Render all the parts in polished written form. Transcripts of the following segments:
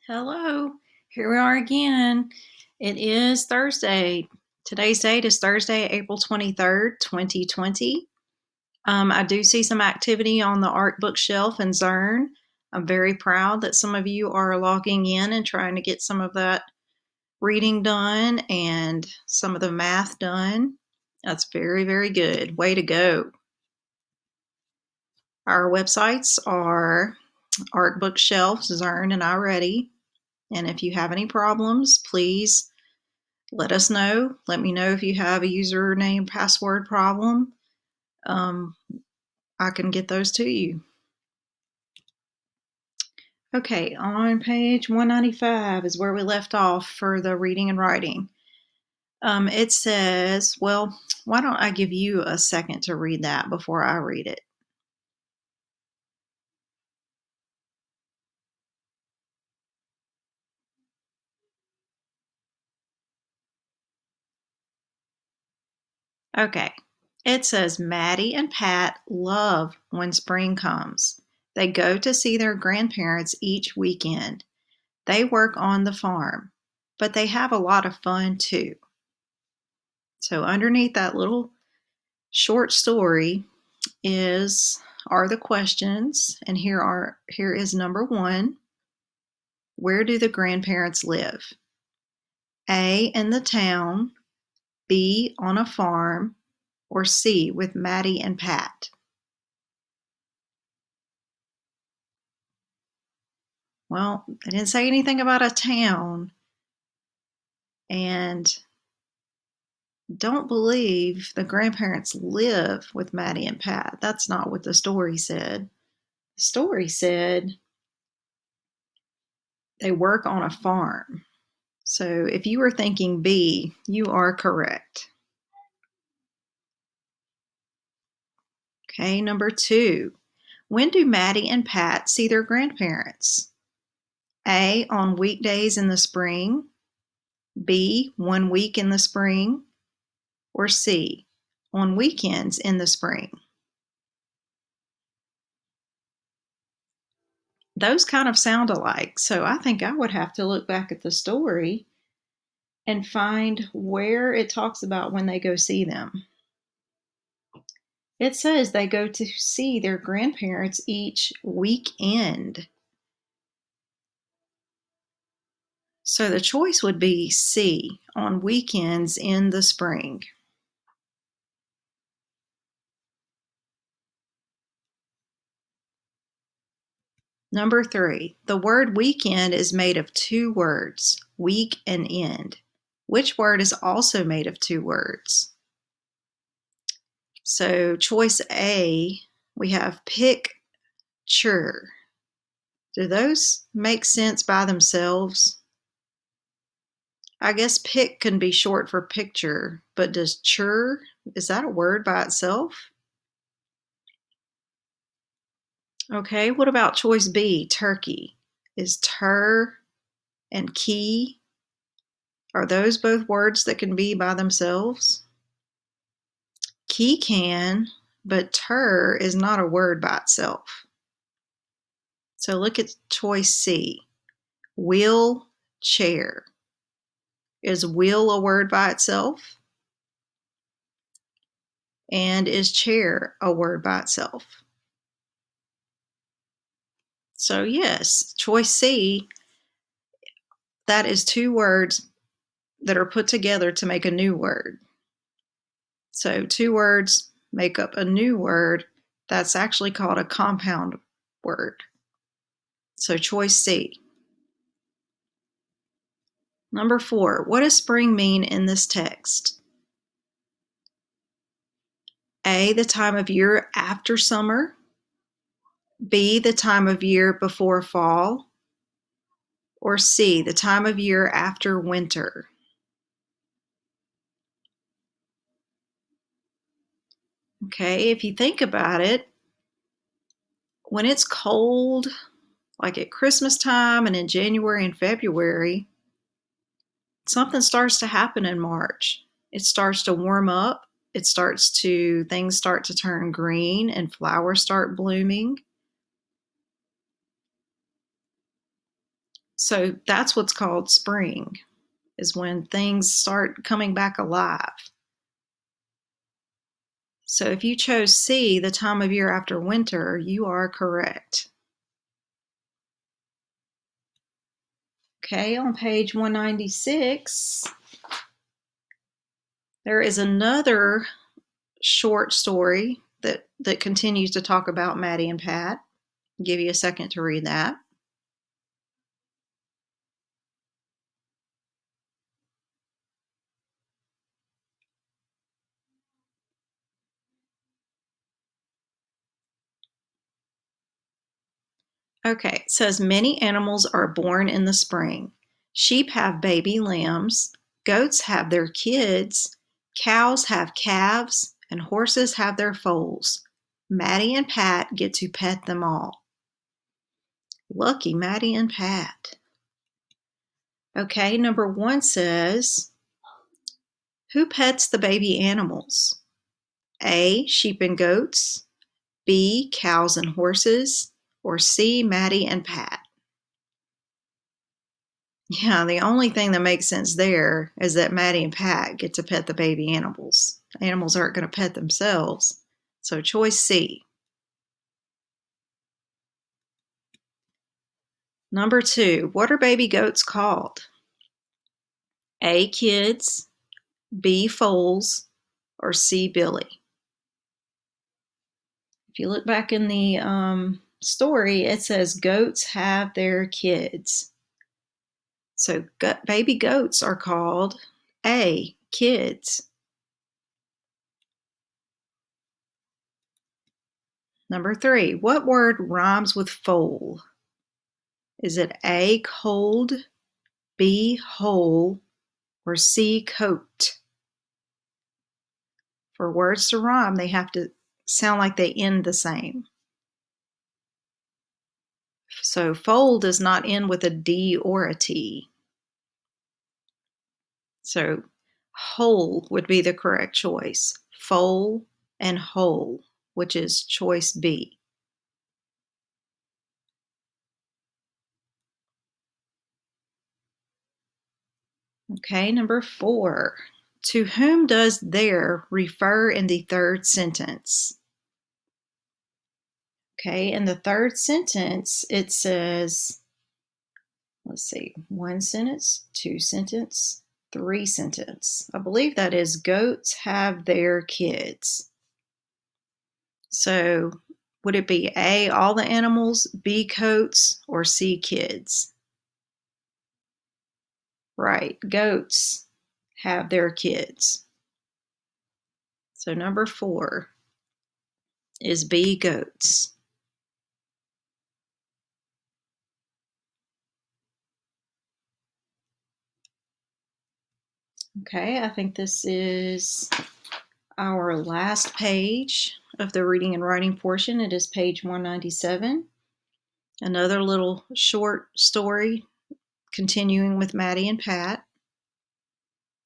Hello, here we are again. It is Thursday. Today's date is Thursday, April 23rd, 2020. I do see some activity on the art bookshelf in Zern. I'm very proud that some of you are logging in and trying to get some of that reading done and some of the math done. That's very, very good. Way to go. Our websites are Art Bookshelf, Zern, and iReady. And if you have any problems, please let us know. Let me know if you have a username password problem. I can get those to you. Okay, on page 195 is where we left off for the reading and writing. It says, well, why don't I give you a second to read that before I read it? Okay. It says Maddie and Pat love when spring comes. They go to see their grandparents each weekend. They work on the farm, but they have a lot of fun too. So underneath that little short story are the questions, and here is number 1. Where do the grandparents live? A, in the town, B, on a farm, or C, with Maddie and Pat? Well, they didn't say anything about a town, and don't believe the grandparents live with Maddie and Pat. That's not what the story said. The story said they work on a farm. So if you were thinking B, you are correct. Okay, number 2. When do Maddie and Pat see their grandparents? A, on weekdays in the spring, B, 1 week in the spring, or C, on weekends in the spring? Those kind of sound alike, so I think I would have to look back at the story and find where it talks about when they go see them. It says they go to see their grandparents each weekend. So the choice would be C, on weekends in the spring. Number 3, the word weekend is made of 2 words, week and end. Which word is also made of 2 words? So choice A, we have picture. Do those make sense by themselves? I guess pic can be short for picture, but does chur, is that a word by itself? Okay, what about choice B, turkey? Is tur and key, are those both words that can be by themselves? Key can, but tur is not a word by itself. So look at choice C, wheel, chair. Is wheel a word by itself? And is chair a word by itself? So yes, choice C, that is 2 words that are put together to make a new word. So 2 words make up a new word that's actually called a compound word. So choice C. Number 4, what does spring mean in this text? A, the time of year after summer. B, the time of year before fall. Or C, the time of year after winter. Okay, if you think about it, when it's cold, like at Christmas time and in January and February, something starts to happen in March. It starts to warm up. Things start to turn green and flowers start blooming. So that's what's called spring, is when things start coming back alive. So if you chose C, the time of year after winter, you are correct. Okay, on page 196, there is another short story that continues to talk about Maddie and Pat. I'll give you a second to read that. Okay, it says many animals are born in the spring. Sheep have baby lambs, goats have their kids, cows have calves, and horses have their foals. Maddie and Pat get to pet them all. Lucky Maddie and Pat. Okay, number 1 says, who pets the baby animals? A, sheep and goats, B, cows and horses, or C, Maddie and Pat? Yeah, the only thing that makes sense there is that Maddie and Pat get to pet the baby animals. Animals aren't going to pet themselves. So choice C. Number 2, what are baby goats called? A, kids, B, foals, or C, Billy? If you look back in the story, it says goats have their kids. So baby goats are called A, kids. Number 3, what word rhymes with foal? Is it A, cold, B, whole, or C, coat? For words to rhyme, they have to sound like they end the same. So foal does not end with a D or a T. So whole would be the correct choice. Foal and whole, which is choice B. Okay, number 4. To whom does their refer in the third sentence? Okay, in the third sentence, it says, let's see, 1 sentence, 2 sentence, 3 sentence. I believe that is goats have their kids. So would it be A, all the animals, B, coats, or C, kids? Right, goats have their kids. So number 4 is B, goats. Okay, I think this is our last page of the reading and writing portion. It is page 197. Another little short story continuing with Maddie and Pat.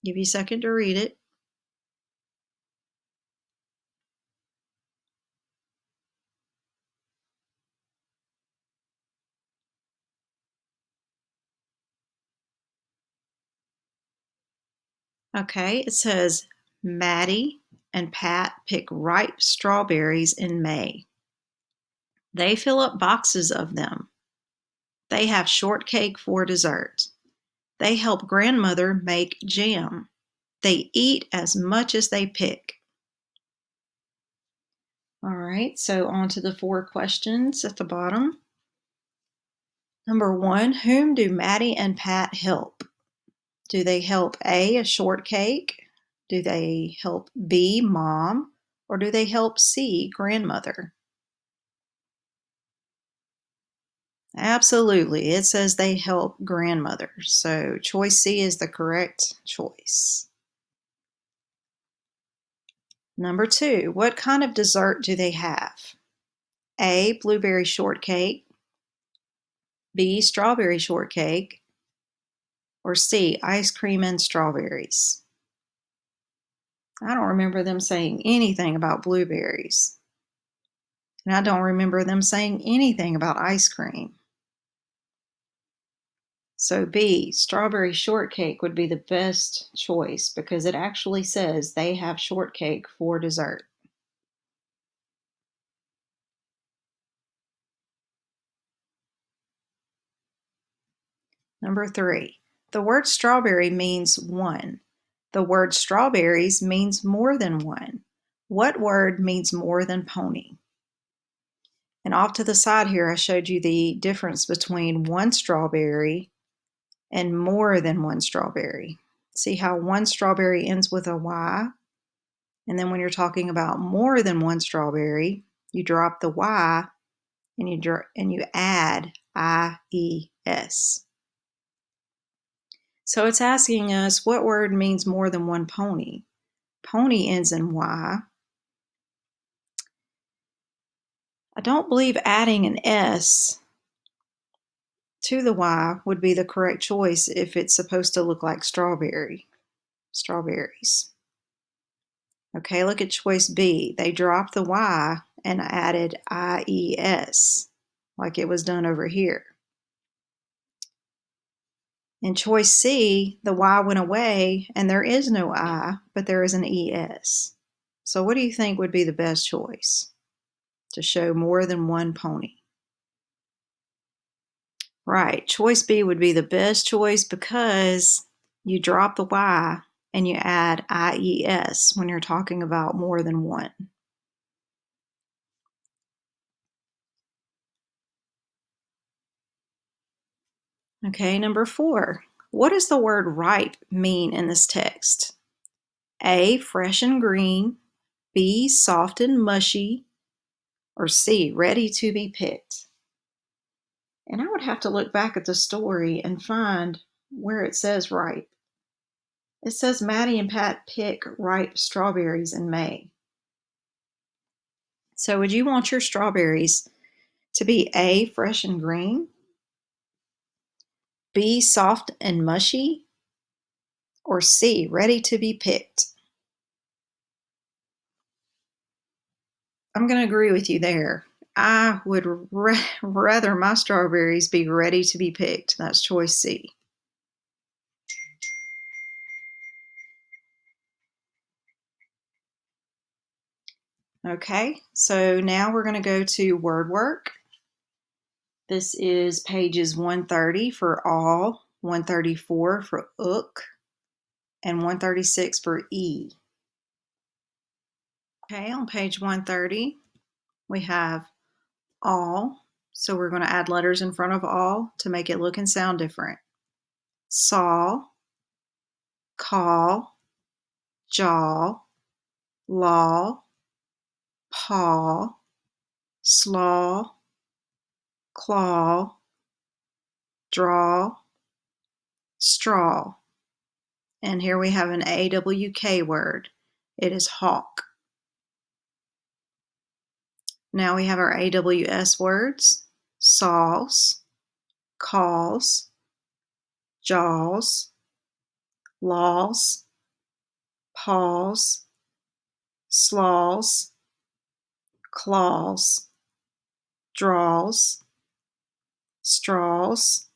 Give you a second to read it. Okay, it says Maddie and Pat pick ripe strawberries in May. They fill up boxes of them. They have shortcake for dessert. They help grandmother make jam. They eat as much as they pick. All right, so on to the 4 questions at the bottom. Number 1, whom do Maddie and Pat help? Do they help A, a shortcake? Do they help B, mom? Or do they help C, grandmother? Absolutely, it says they help grandmother. So choice C is the correct choice. Number 2, what kind of dessert do they have? A, blueberry shortcake, B, strawberry shortcake, or C, ice cream and strawberries? I don't remember them saying anything about blueberries. And I don't remember them saying anything about ice cream. So B, strawberry shortcake would be the best choice because it actually says they have shortcake for dessert. Number 3, the word strawberry means one. The word strawberries means more than one. What word means more than pony? And off to the side here, I showed you the difference between one strawberry and more than one strawberry. See how one strawberry ends with a Y? And then when you're talking about more than one strawberry, you drop the Y and you add IES. So it's asking us what word means more than one pony. Pony ends in Y. I don't believe adding an S to the Y would be the correct choice if it's supposed to look like strawberries. Okay, look at choice B. They dropped the Y and added IES, like it was done over here. In choice C, the Y went away and there is no I, but there is an ES. So what do you think would be the best choice to show more than one pony? Right, choice B would be the best choice because you drop the Y and you add IES when you're talking about more than one. Okay, number 4. What does the word ripe mean in this text? A, fresh and green, B, soft and mushy, or C, ready to be picked? And I would have to look back at the story and find where it says ripe. It says Maddie and Pat pick ripe strawberries in May. So would you want your strawberries to be A, fresh and green, B, soft and mushy, or C, ready to be picked? I'm going to agree with you there. I would rather my strawberries be ready to be picked. That's choice C. Okay, so now we're going to go to word work. This is pages 130 for all, 134 for ook, and 136 for e. Okay, on page 130, we have all. So we're going to add letters in front of all to make it look and sound different. Saw, call, jaw, law, paw, slaw, claw, draw, straw. And here we have an AWK word. It is hawk. Now we have our AWS words. Saws, calls, jaws, laws, paws, slaws, claws, draws, straws,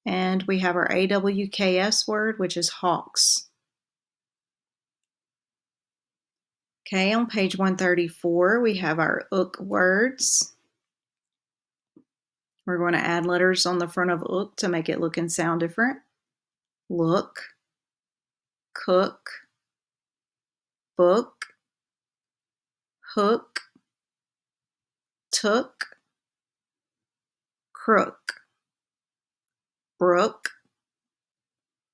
and we have our AWKS word, which is hawks. Okay, on page 134, we have our ook words. We're going to add letters on the front of ook to make it look and sound different. Look, cook, book, hook, took, crook, brook,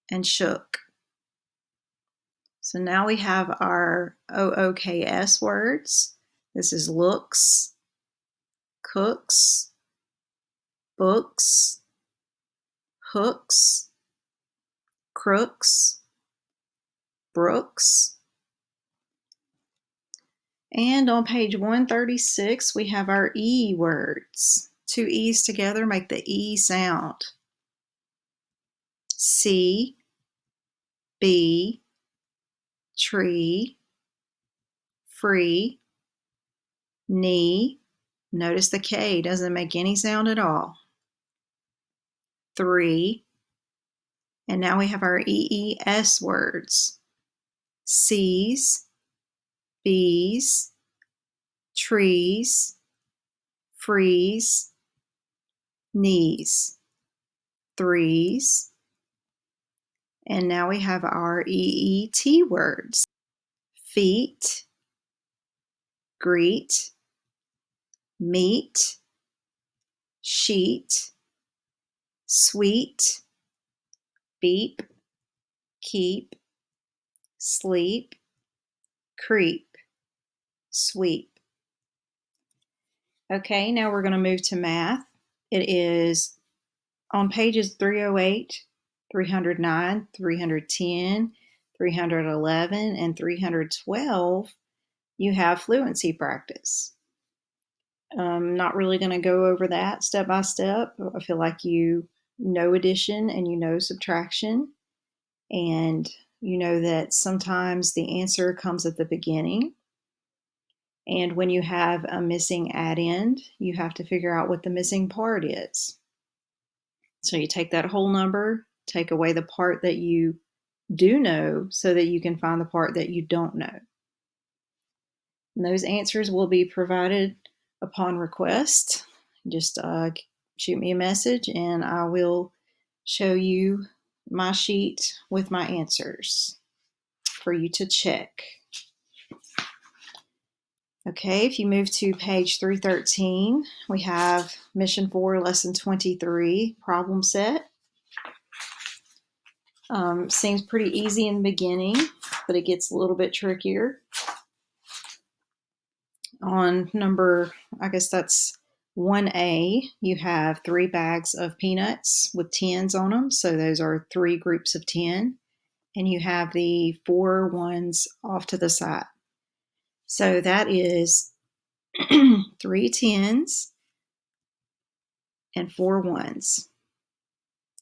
and shook. So now we have our OOKS words. This is looks, cooks, books, hooks, crooks, brooks. And on page 136, we have our E words. Two E's together make the E sound. C, B, tree, free, knee. Notice the K doesn't make any sound at all. 3. And now we have our EES words. C's, B's, trees, freeze, knees, 3's. And now we have our EET words. Feet, greet, meet, sheet, sweet, beep, keep, sleep, creep, sweep. Okay, now we're going to move to math. It is on pages 308, 309, 310, 311, and 312. You have fluency practice. I'm not really going to go over that step by step. I feel like you know addition and you know subtraction, and you know that sometimes the answer comes at the beginning. And when you have a missing addend, you have to figure out what the missing part is. So you take that whole number, take away the part that you do know so that you can find the part that you don't know. And those answers will be provided upon request. Just shoot me a message and I will show you my sheet with my answers for you to check. Okay, if you move to page 313, we have Mission 4, Lesson 23, problem set. Seems pretty easy in the beginning, but it gets a little bit trickier. On number, I guess that's 1A, you have 3 bags of peanuts with 10s on them. So those are 3 groups of 10. And you have the 4 ones off to the side. So that is 3 10s and 4 ones.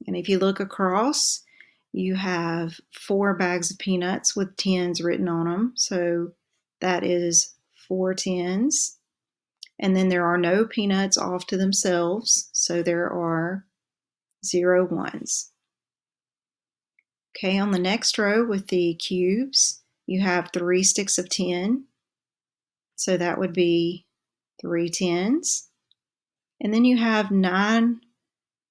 And if you look across, you have 4 bags of peanuts with 10s written on them. So that is 4 10s. And then there are no peanuts off to themselves. So there are 0 ones. Okay, on the next row with the cubes, you have 3 sticks of 10. So that would be 3 10s. And then you have 9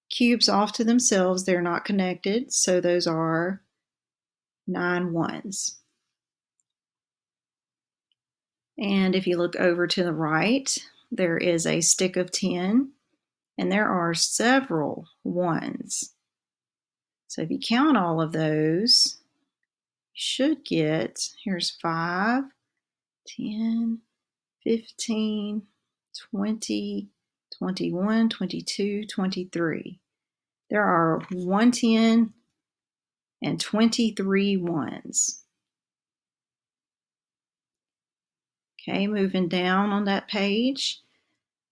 cubes off to themselves. They're not connected. So those are 9 ones. And if you look over to the right, there is a stick of 10, and there are several ones. So if you count all of those, you should get, here's 5, 10, 15, 20, 21, 22, 23. There are 110 and 23 ones. Okay, moving down on that page,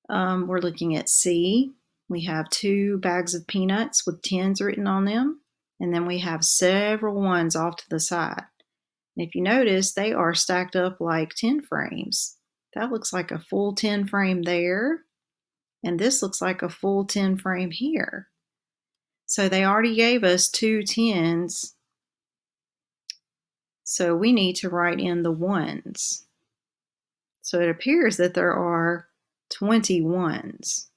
we're looking at C. We have 2 bags of peanuts with 10s written on them, and then we have several ones off to the side. And if you notice, they are stacked up like 10 frames. That looks like a full 10 frame there, and this looks like a full 10 frame here. So they already gave us 2 10s, so we need to write in the ones. So it appears that there are 20 ones.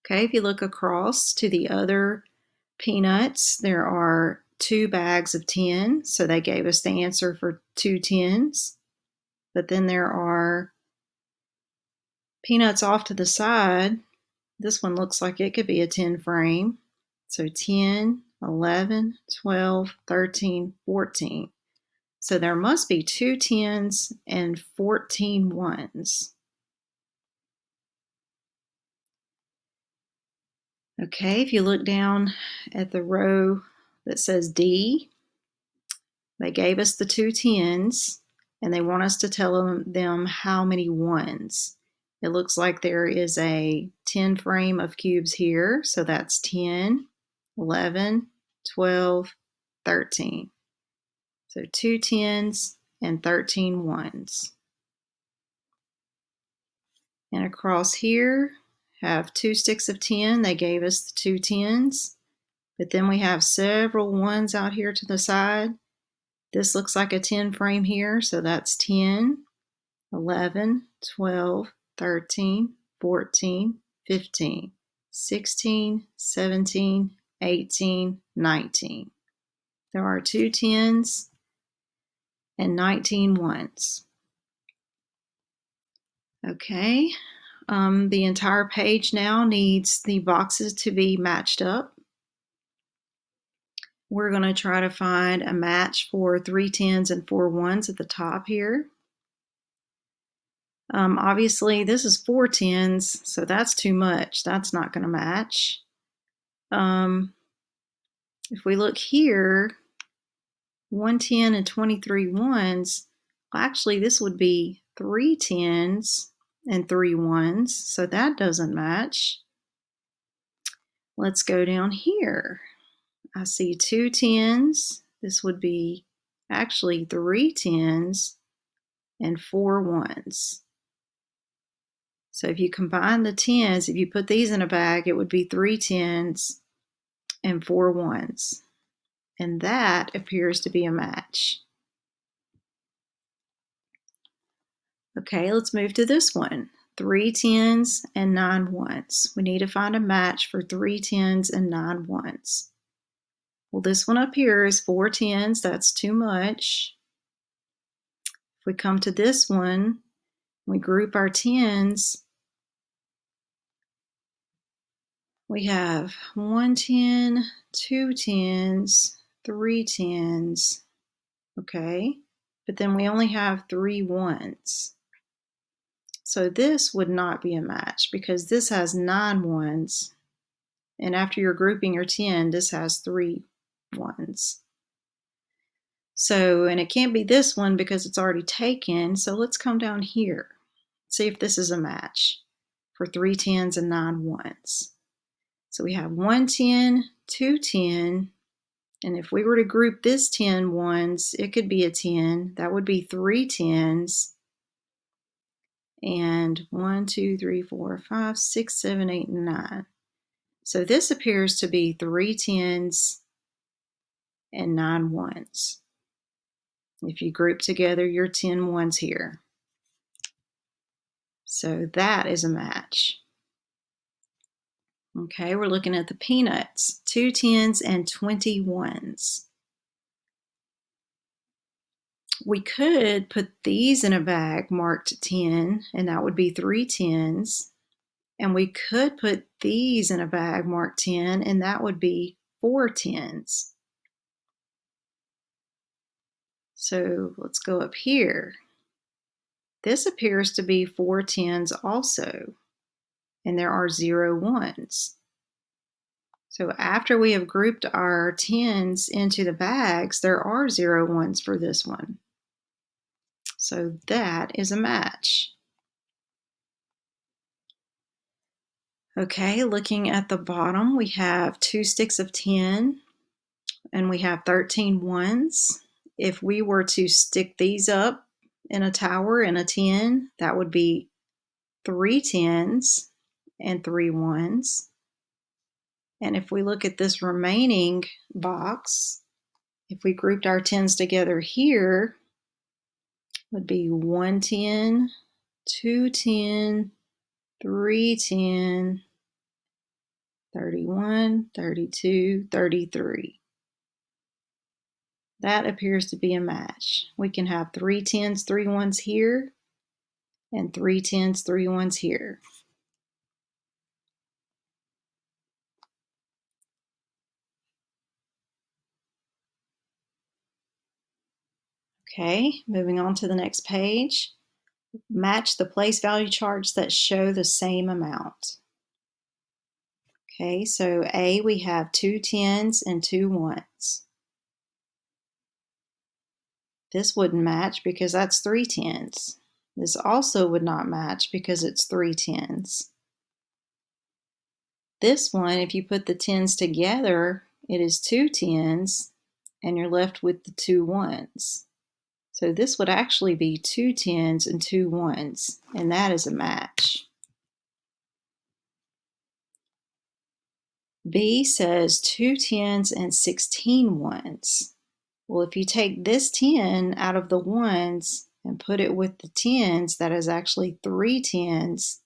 Okay, if you look across to the other peanuts, there are 2 bags of 10, so they gave us the answer for 2 10s. But then there are peanuts off to the side. This one looks like it could be a 10 frame. So 10, 11, 12, 13, 14. So there must be 2 10s and 14 ones. Okay, if you look down at the row that says D, they gave us the 2 10s and they want us to tell them how many ones. It looks like there is a 10 frame of cubes here, so that's 10, 11, 12, 13. So 2 10s and 13 ones. And across here, have 2 sticks of 10. They gave us the 2 10s. But then we have several ones out here to the side. This looks like a 10 frame here, so that's 10, 11, 12, 13, 14, 15, 16, 17, 18, 19. There are 2 10s and 19 ones. Okay, the entire page now needs the boxes to be matched up. We're going to try to find a match for 3 10s and 4 1s at the top here. Obviously, this is 4 10s, so that's too much. That's not going to match. If we look here, 1 10 and 23 1s, well, actually, this would be 3 10s and 3 1s, so that doesn't match. Let's go down here. I see 2 10s. This would be actually 3 10s and 4 1s. So if you combine the 10s, if you put these in a bag, it would be 3 10s and 4 1s. And that appears to be a match. Okay, let's move to this one. 3 10s and 9 1s. We need to find a match for 3 10s and 9 1s. Well, this one up here is 4 10s. That's too much. If we come to this one, we group our 10s. We have 1 10, 2 10s, 3 10s. Okay, but then we only have 3 1s. So this would not be a match because this has 9 1s. And after you're grouping your 10, this has 3 1s. So, and it can't be this one because it's already taken. So let's come down here. See if this is a match for 3 10s and 9 1s. So we have 1 10, 2 10, and if we were to group this 10 1s, it could be a 10. That would be 3 10s. And 1, 2, 3, 4, 5, 6, 7, 8, 9. So this appears to be 3 10s and 9 1s. If you group together your 10 1s here. So that is a match. Okay, we're looking at the peanuts. 2 10s and 20 1s. We could put these in a bag marked 10, and that would be 3 10s. And we could put these in a bag marked 10, and that would be 4 10s. So let's go up here. This appears to be 4 10s also, and there are 0 1s. So after we have grouped our 10s into the bags, there are 0 1s for this one. So that is a match. Okay, looking at the bottom, we have 2 sticks of 10 and we have 13 1s. If we were to stick these up in a tower in a 10, that would be 3 10s and 3 1s. And if we look at this remaining box, if we grouped our 10s together here, it would be 1 10, 2 10, 3 10, 31, 32, 33. That appears to be a match. We can have 3 10s, 3 1s here, and 3 10s, 3 1s here. Okay, moving on to the next page. Match the place value charts that show the same amount. Okay, so A, we have 2 10s and 2 1s. This wouldn't match because that's 3 10s. This also would not match because it's 3 10s. This one, if you put the 10s together, it is 2 10s, and you're left with the 2 1s. So this would actually be 2 10s and 2 1s, and that is a match. B says 2 10s and 16 ones. Well, if you take this 10 out of the ones and put it with the 10s, that is actually 3 10s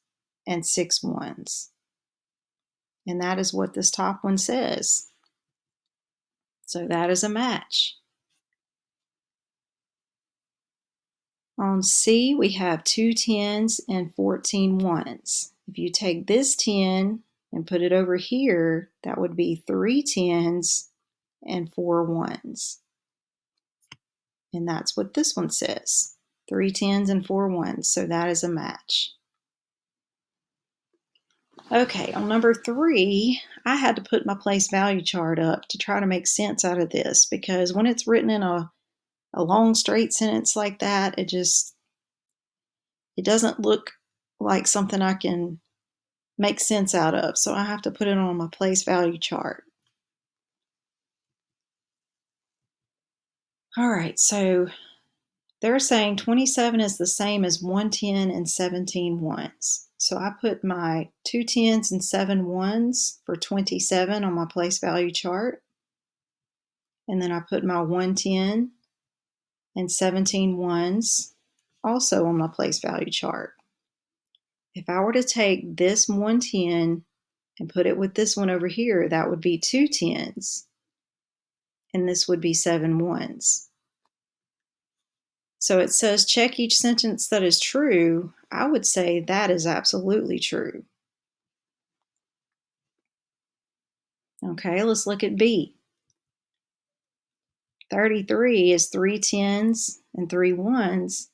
and 6 ones. And that is what this top one says. So that is a match. On C, we have 2 10s and 14 ones. If you take this 10 and put it over here, that would be 3 10s and 4 ones. And that's what this one says. 3 10s and 4 ones. So that is a match. Okay, on number 3, I had to put my place value chart up to try to make sense out of this, because when it's written in a long straight sentence like that, it doesn't look like something I can make sense out of. So I have to put it on my place value chart. All right, so they're saying 27 is the same as 110 and 17 ones. So I put my 2 10s and 7 ones for 27 on my place value chart. And then I put my 110 and 17 ones also on my place value chart. If I were to take this 110 and put it with this one over here, that would be 2 10s. And this would be 7 ones. So it says check each sentence that is true. I would say that is absolutely true. Okay, let's look at B. 33 is 3 10s and 3 ones,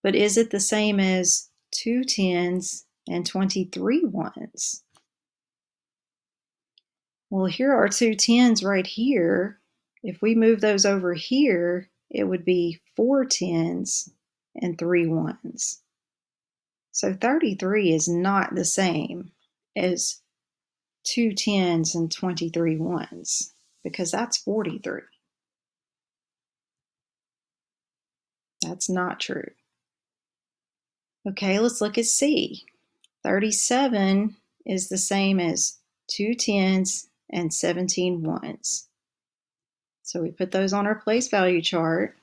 but is it the same as 2 10s and 23 ones? Well, here are 2 10s right here. If we move those over here, it would be 4 10s and 3 ones. So 33 is not the same as 2 10s and 23 ones, because that's 43. That's not true. Okay, let's look at C. 37 is the same as 2 10s and 17 ones. So we put those on our place value chart.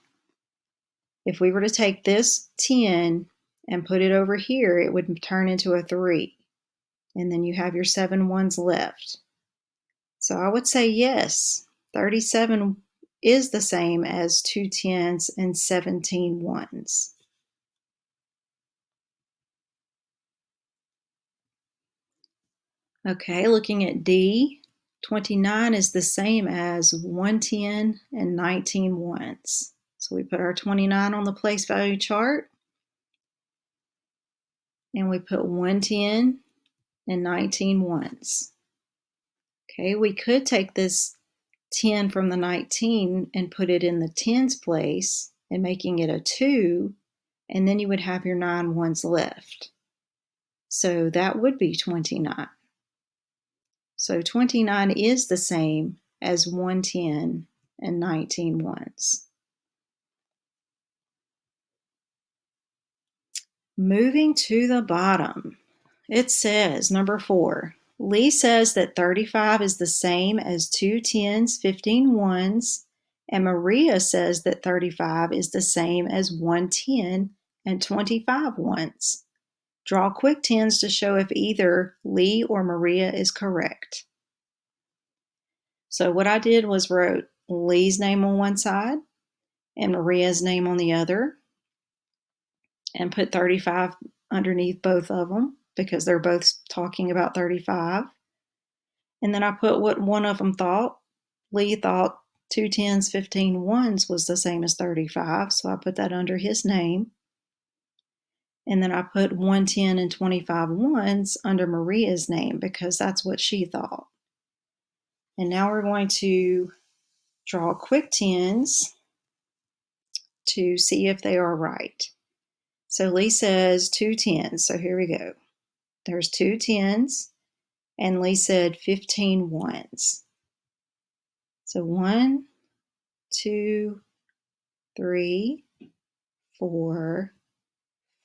If we were to take this 10 and put it over here, it would turn into a 3. And then you have your 7 ones left. So I would say yes, 37 is the same as 2 10s and 17 ones. Okay, looking at D, 29 is the same as 110 and 19 ones. So we put our 29 on the place value chart, and we put 110 and 19 ones. Okay, we could take this 10 from the 19 and put it in the tens place and making it a 2, and then you would have your 9 ones left. So that would be 29. So 29 is the same as 110 and 19 ones. Moving to the bottom, it says, number 4, Lee says that 35 is the same as 2 10s, 15 ones, and Maria says that 35 is the same as 110 and 25 ones. Draw quick tens to show if either Lee or Maria is correct. So what I did was wrote Lee's name on one side and Maria's name on the other, and put 35 underneath both of them because they're both talking about 35. And then I put what one of them thought. Lee thought 2 10s, 15 ones was the same as 35, so I put that under his name. And then I put 110 and 25 ones under Maria's name because that's what she thought. And now we're going to draw quick tens to see if they are right. So Lee says 2 10s. So here we go. There's 2 10s, and Lee said 15 ones. So 1, 2, 3, 4,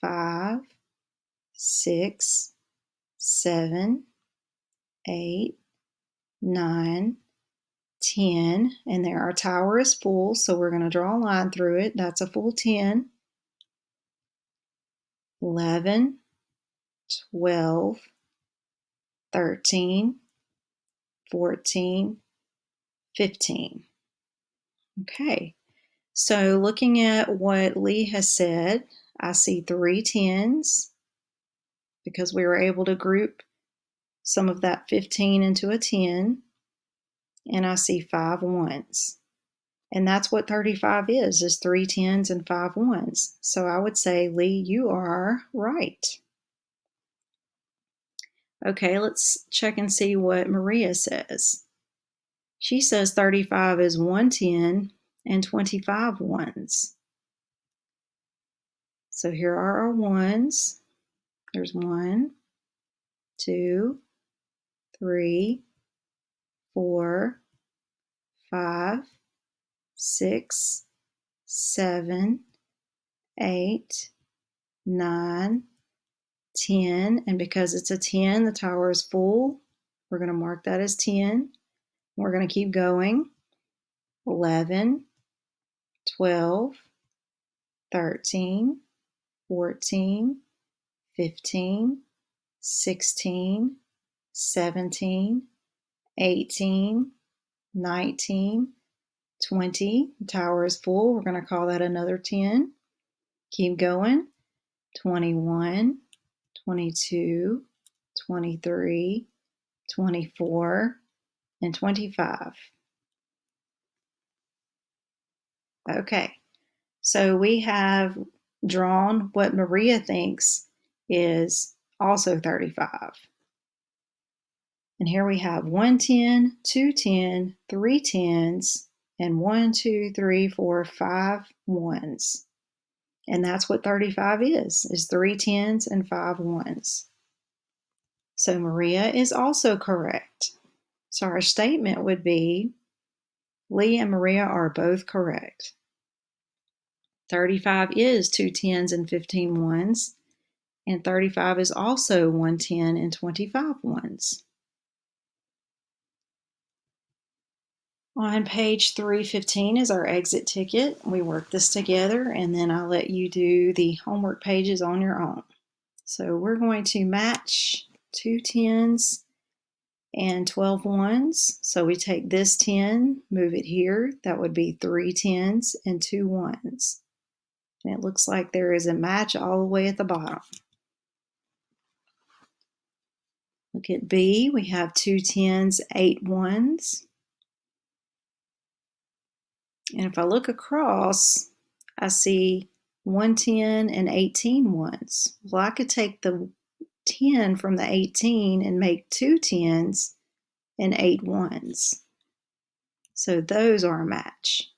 5, 6, 7, 8, 9, 10, and there our tower is full, so we're going to draw a line through it. That's a full 10. 11, 12, 13, 14, 15. Okay, so looking at what Lee has said, I see 3 10s because we were able to group some of that 15 into a 10, and I see 5 1s. And that's what 35 is 3 10s and 5 1s. So I would say, Lee, you are right. Okay, let's check and see what Maria says. She says 35 is 1 10 and 25 1s. So here are our 1s. There's 1, 2, 3, 4, 5, 6, 7, 8, 9, 10, and because it's a 10, the tower is full. We're going to mark that as 10. We're going to keep going. 11, 12, 13, 14, 15, 16, 17, 18, 19, 20. The tower is full. We're going to call that another 10. Keep going. 21, 22, 23, 24, and 25. Okay, so we have drawn what Maria thinks is also 35. And here we have 1 10, 2 10, 3 10s, and 1, 2, 3, 4, 5 1s. And that's what 35 is 3 10s and 5 1s. So Maria is also correct. So our statement would be, Lee and Maria are both correct. 35 is 2 10s and 15 1s, and 35 is also 1 10 and 25 1s. On page 315 is our exit ticket. We work this together, and then I'll let you do the homework pages on your own. So we're going to match 2 10s and 12 1s. So we take this 10, move it here. That would be 3 10s and 2 1s. And it looks like there is a match all the way at the bottom. Look at B. We have 2 10s, 8 1s. And if I look across, I see 1 10 and 18 1s. Well, I could take the 10 from the 18 and make 2 10s and 8 1s. So those are a match.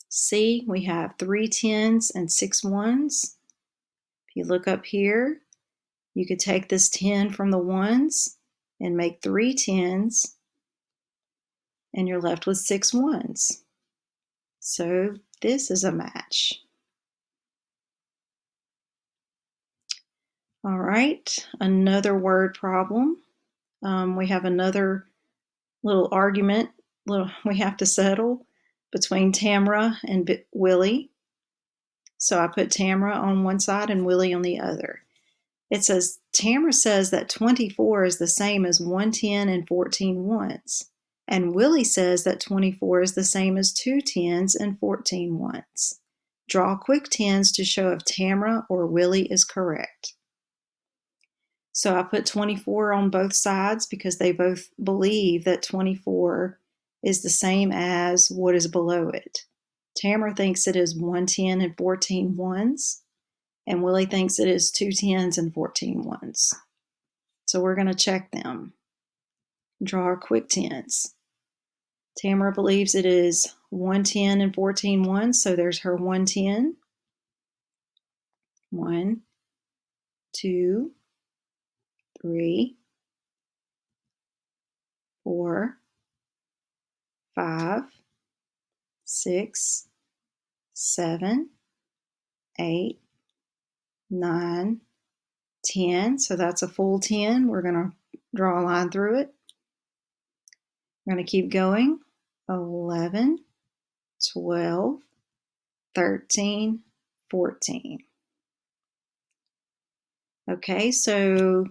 C, we have 3 10s and 6 1s. If you look up here, you could take this 10 from the 1s and make 3 10s, and you're left with 6 1s. So this is a match. All right, another word problem. We have another little argument we have to settle between Tamara and Willie. So I put Tamara on one side and Willie on the other. It says, Tamara says that 24 is the same as 1 10 and 14 1s. And Willie says that 24 is the same as 2 10s and 14 1s. Draw quick 10s to show if Tamara or Willie is correct. So I put 24 on both sides because they both believe that 24 is the same as what is below it. Tamara thinks it is 1 10 and 14 1s, and Willie thinks it is 2 10s and 14 1s. So we're going to check them. Draw our quick 10s. Tamara believes it is 1 10 and 14 1s, so there's her 1 10. 1, 2, 3, 4, 5, 6, 7, 8, 9, 10. So that's a full 10. We're going to draw a line through it. We're going to keep going. 11, 12, 13, 14. Okay, so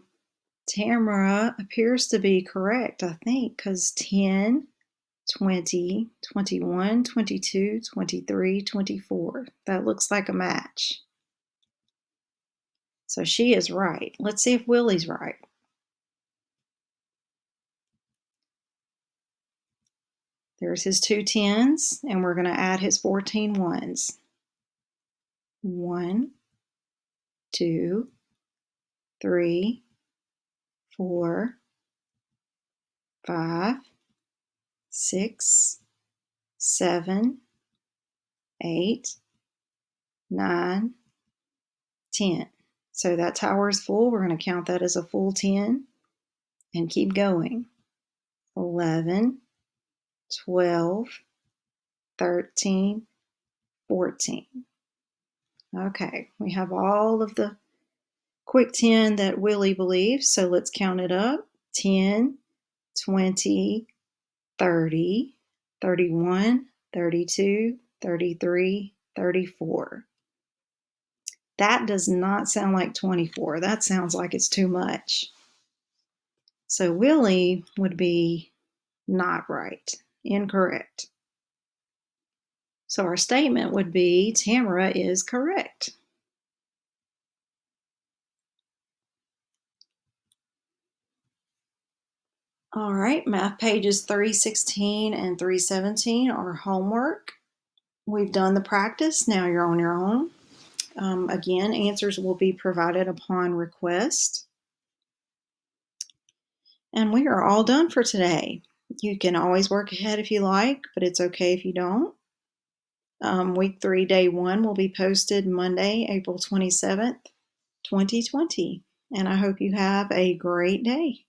Tamara appears to be correct, I think, because 10, 20, 21, 22, 23, 24. That looks like a match. So she is right. Let's see if Willie's right. There's his 2 10s, and we're going to add his 14 1s. 1, 2, 3, 4, 5, 6, 7, 8, 9, 10. So that tower is full. We're going to count that as a full 10 and keep going. 11, 12, 13, 14. Okay, we have all of the quick 10 that Willie believes, so let's count it up. 10, 20, 30, 31, 32, 33, 34. That does not sound like 24. That sounds like it's too much. So Willie would be not right, incorrect. So our statement would be Tamara is correct. All right, math pages 316 and 317 are homework. We've done the practice. Now you're on your own. Again, answers will be provided upon request. And we are all done for today. You can always work ahead if you like, but it's okay if you don't. Week 3, day 1 will be posted Monday, April 27th, 2020. And I hope you have a great day.